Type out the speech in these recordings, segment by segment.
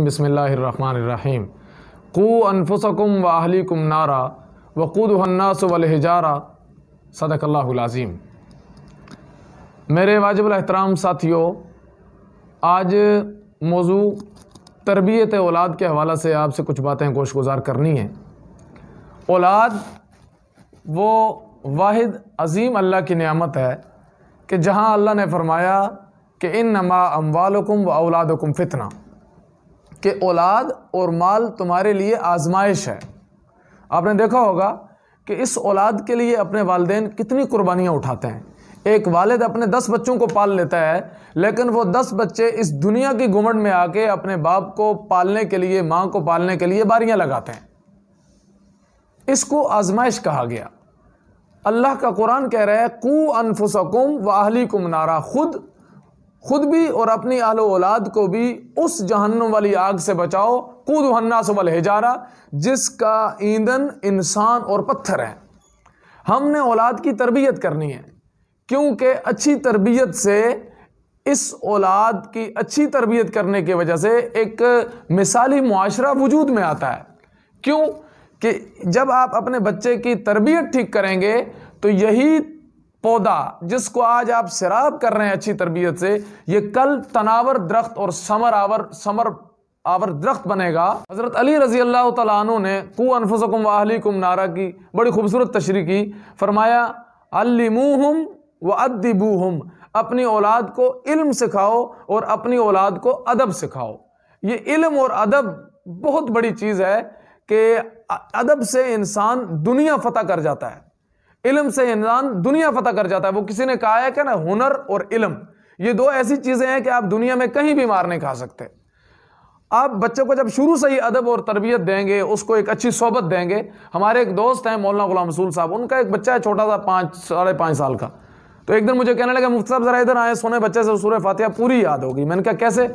रजीम बिस्मिल्लाहिर्रहमानिर्रहीम क़ू अनफुसकुम व अहलीकुम नारा वक़ूदुहन्नास वल हिजारा सदक़ल्लाहुल अज़ीम। मेरे वाजिबुल एहतराम साथियों, आज मौजू तरबियत औलाद के हवाले से आपसे कुछ बातें गोशगुजार करनी हैं। औलाद वो वाहिद अज़ीम अल्लाह की नेमत है कि जहाँ अल्लाह ने फरमाया कि इन्नमा अम्वालुकुम व औलादुकुम फ़ितना, कि औलाद और माल तुम्हारे लिए आजमाइश है। आपने देखा होगा कि इस औलाद के लिए अपने वालिदैन कितनी कुर्बानियाँ उठाते हैं। एक वालिद अपने 10 बच्चों को पाल लेता है, लेकिन वो 10 बच्चे इस दुनिया की घुमंड में आके अपने बाप को पालने के लिए, माँ को पालने के लिए बारियाँ लगाते हैं। इसको आजमाइश कहा गया। अल्लाह का कुरान कह रहा है कू अनफुसकुम व अहलीकुम नारा, खुद भी और अपनी अहल औलाद को भी उस जहन्नुम वाली आग से बचाओ, क़ूदुहन्नास वल हिजारा, जिसका ईंधन इंसान और पत्थर है। हमने औलाद की तरबियत करनी है, क्योंकि अच्छी तरबियत से, इस औलाद की अच्छी तरबियत करने की वजह से एक मिसाली मुआशरा वजूद में आता है। क्यों कि जब आप अपने बच्चे की तरबियत ठीक करेंगे तो यही पौधा जिसको आज आप सिराब कर रहे हैं अच्छी तरबियत से, ये कल तनावर दरख्त और समर आवर दरख्त बनेगा। हज़रत अली रज़ी अल्लाह तआला अन्हु ने कू अनफुसकुम व अहलीकुम नारा की बड़ी खूबसूरत तशरीह की। फरमाया अल्लिमूहुम व अद्दिबूहुम, अपनी औलाद को इल्म सिखाओ और अपनी औलाद को अदब सिखाओ। ये इल्म और अदब बहुत बड़ी चीज़ है कि अदब से इंसान दुनिया फतह कर जाता है, इल्म से इंसान दुनिया फतह कर जाता है। वो किसी ने कहा है कि ना, हुनर और इल्म ये दो ऐसी चीज़ें हैं कि आप दुनिया में कहीं भी मार नहीं खा सकते। आप बच्चे को जब शुरू से ही अदब और तरबियत देंगे, उसको एक अच्छी सोबत देंगे। हमारे एक दोस्त हैं मौलाना गुलाम रसूल साहब, उनका एक बच्चा है छोटा सा 5-5.5 साल का। तो एक दिन मुझे कहने लगे मुफ्ती साहब ज़रा इधर आए, सोने बच्चे से सूरह फातिहा पूरी याद होगी। मैंने कहा कैसे?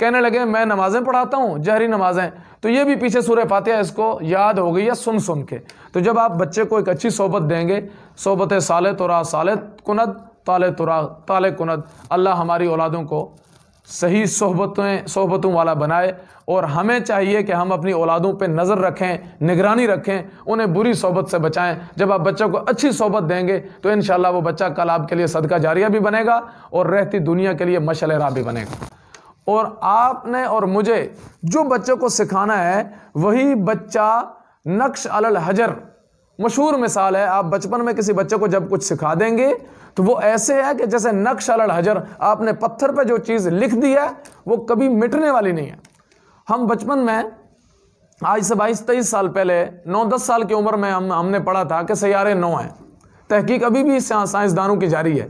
कहने लगे मैं नमाज़ें पढ़ाता हूँ, जहरी नमाज़ें, तो ये भी पीछे सूरह फातिहा इसको याद हो गई है सुन के। तो जब आप बच्चे को एक अच्छी सोबत देंगे, सोबत साले तुरा साले कुनद ताले तुरा ताले कुनद, अल्लाह हमारी औलादों को सही सोहबतों वाला बनाए। और हमें चाहिए कि हम अपनी औलादों पे नज़र रखें, निगरानी रखें, उन्हें बुरी सोहबत से बचाएं। जब आप बच्चों को अच्छी सोहबत देंगे तो इंशाअल्लाह वो बच्चा कल आपके लिए सदका जारिया भी बनेगा और रहती दुनिया के लिए मशअल राह भी बनेगा। और आपने और मुझे जो बच्चों को सिखाना है वही बच्चा नक्श अलल हजर, मशहूर मिसाल है। आप बचपन में किसी बच्चे को जब कुछ सिखा देंगे तो वो ऐसे है कि जैसे नक्श अलल हजर, आपने पत्थर पे जो चीज़ लिख दी है वो कभी मिटने वाली नहीं है। हम बचपन में आज से 22-23 साल पहले 9-10 साल की उम्र में हमने पढ़ा था कि सैयारे 9 हैं। तहकीक अभी भी साइंसदानों की जारी है।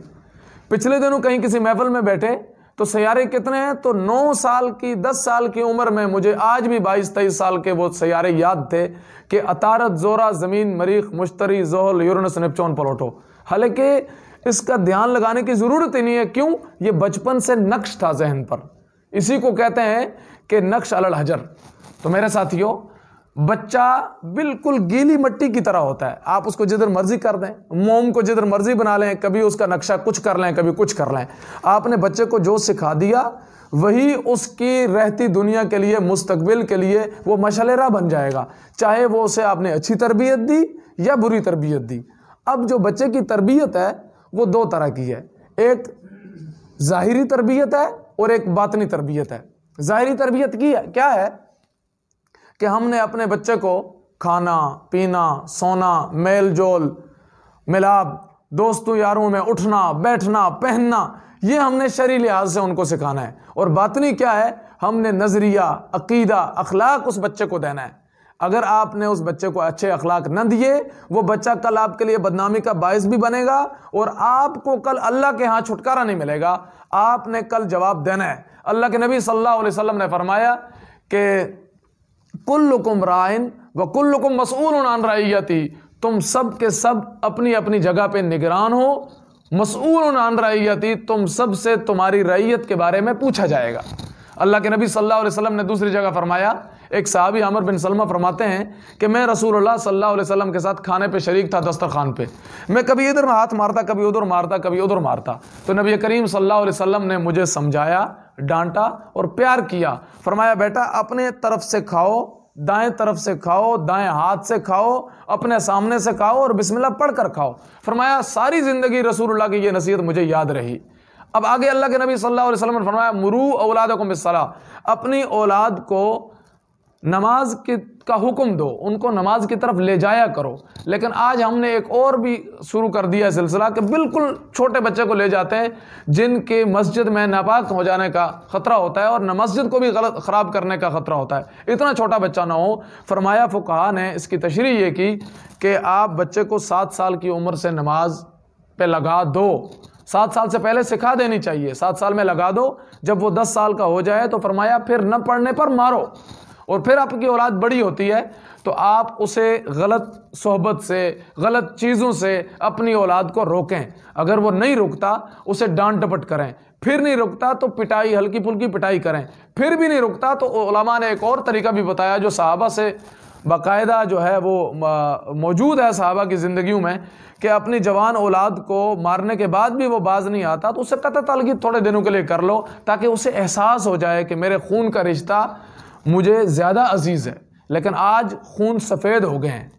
पिछले दिनों कहीं किसी महफिल में बैठे तो सैयारे कितने हैं, तो 9 साल की 10 साल की उम्र में मुझे आज भी 22-23 साल के वो सैयारे याद थे कि अतारत, जोरा, ज़मीन, मरीख, मुश्तरी, जोहल, यूरेनस, नेपच्यून, प्लूटो। हालांकि इसका ध्यान लगाने की ज़रूरत ही नहीं है। क्यों? ये बचपन से नक्श था जहन पर। इसी को कहते हैं कि नक्श अलल हजर। तो मेरे साथियों, बच्चा बिल्कुल गीली मिट्टी की तरह होता है। आप उसको जिधर मर्जी कर दें, मोम को जिधर मर्जी बना लें, कभी उसका नक्शा कुछ कर लें, कभी कुछ कर लें। आपने बच्चे को जो सिखा दिया वही उसकी रहती दुनिया के लिए, मुस्तकबिल के लिए वो मशअल राह बन जाएगा, चाहे वो उसे आपने अच्छी तरबियत दी या बुरी तरबियत दी। अब जो बच्चे की तरबियत है वो 2 तरह की है, एक ज़ाहिरी तरबियत है और एक बातनी तरबियत है। ज़ाहिरी तरबियत की क्या है कि हमने अपने बच्चे को खाना पीना, सोना, मेल जोल, मिलाप, दोस्तों यारों में उठना बैठना, पहनना, ये हमने शरई लिहाज से उनको सिखाना है। और बातनी क्या है? हमने नज़रिया, अकीदा, अखलाक उस बच्चे को देना है। अगर आपने उस बच्चे को अच्छे अखलाक न दिए, वो बच्चा कल आपके लिए बदनामी का बायस भी बनेगा और आपको कल अल्लाह के यहाँ छुटकारा नहीं मिलेगा। आपने कल जवाब देना है। अल्लाह के नबी सल्लल्लाहु अलैहि वसल्लम ने फरमाया कि कुल्लुकुम राइन व कुल्लुकुम मसऊलुन अन रइयती, तुम सब के सब अपनी अपनी जगह पे निगरान हो, मसऊलुन अन रइयती, तुम सब से तुम्हारी रइयत के बारे में पूछा जाएगा। अल्लाह के नबी सल्लल्लाहु अलैहि वसल्लम ने दूसरी जगह फरमाया एक सहाबी आमिर बिन सलमा फरमाते हैं कि मैं रसूलुल्लाह सल्लल्लाहु अलैहि वसल्लम के साथ खाने पे शरीक था, दस्तरखान पे। मैं कभी इधर हाथ मारता, कभी उधर मारता, कभी उधर मारता। तो नबी करीम सल्लल्लाहु अलैहि वसल्लम ने मुझे समझाया, डांटा और प्यार किया। फरमाया बेटा अपने तरफ से खाओ, दाएं तरफ से खाओ, दाएं हाथ से खाओ, अपने सामने से खाओ और बिस्मिल्लाह पढ़कर खाओ। फरमाया सारी जिंदगी रसूलुल्लाह की ये नसीहत मुझे याद रही। अब आगे अल्लाह के नबी सल्लल्लाहु अलैहि वसल्लम ने फरमाया मुरू औलादकुम बिस्सलाह, अपनी औलाद को नमाज का हुक्म दो, उनको नमाज की तरफ ले जाया करो। लेकिन आज हमने एक और भी शुरू कर दिया सिलसिला कि बिल्कुल छोटे बच्चे को ले जाते हैं जिनके मस्जिद में नापाक हो जाने का ख़तरा होता है और न मस्जिद को भी गलत ख़राब करने का ख़तरा होता है, इतना छोटा बच्चा ना हो। फरमाया फुक़हा ने इसकी तशरीह ये की कि आप बच्चे को 7 साल की उम्र से नमाज पे लगा दो। 7 साल से पहले सिखा देनी चाहिए, 7 साल में लगा दो। जब वो 10 साल का हो जाए तो फरमाया फिर न पढ़ने पर मारो। और फिर आपकी औलाद बड़ी होती है तो आप उसे गलत सोहबत से, गलत चीज़ों से अपनी औलाद को रोकें। अगर वो नहीं रुकता उसे डांट डपट करें, फिर नहीं रुकता तो पिटाई, हल्की फुल्की पिटाई करें, फिर भी नहीं रुकता तो उलमा ने एक और तरीका भी बताया जो सहाबा से बाकायदा जो है वो मौजूद है सहाबा की ज़िंदगियों में, कि अपनी जवान औलाद को मारने के बाद भी वो बाज नहीं आता तो उसे कतई तलगी थोड़े दिनों के लिए कर लो, ताकि उसे एहसास हो जाए कि मेरे खून का रिश्ता मुझे ज़्यादा अजीज़ है। लेकिन आज खून सफ़ेद हो गए हैं।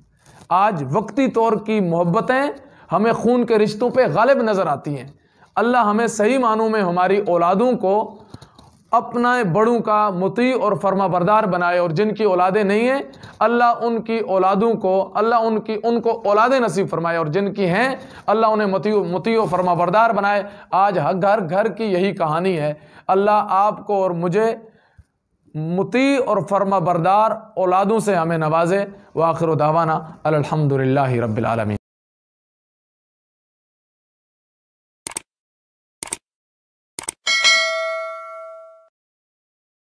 आज वक्ती तौर की मोहब्बतें हमें खून के रिश्तों पे गालिब नज़र आती हैं। अल्लाह हमें सही मानों में हमारी औलादों को अपना बड़ों का मुती और फर्मा बरदार बनाए, और जिनकी औलादें नहीं हैं अल्लाह उनकी औलादों को, अल्लाह उनको औलादें नसीब फरमाए, और जिनकी हैं अल्लाह उन्हें मुती और फर्मा बरदार बनाए। आज घर घर की यही कहानी है। अल्लाह आपको और मुझे मुती और फर्मा बरदार औलादों से हमें नवाजे। व आखिर दावाना अल्हम्दुलिल्लाहि रब्बिल आलमीन।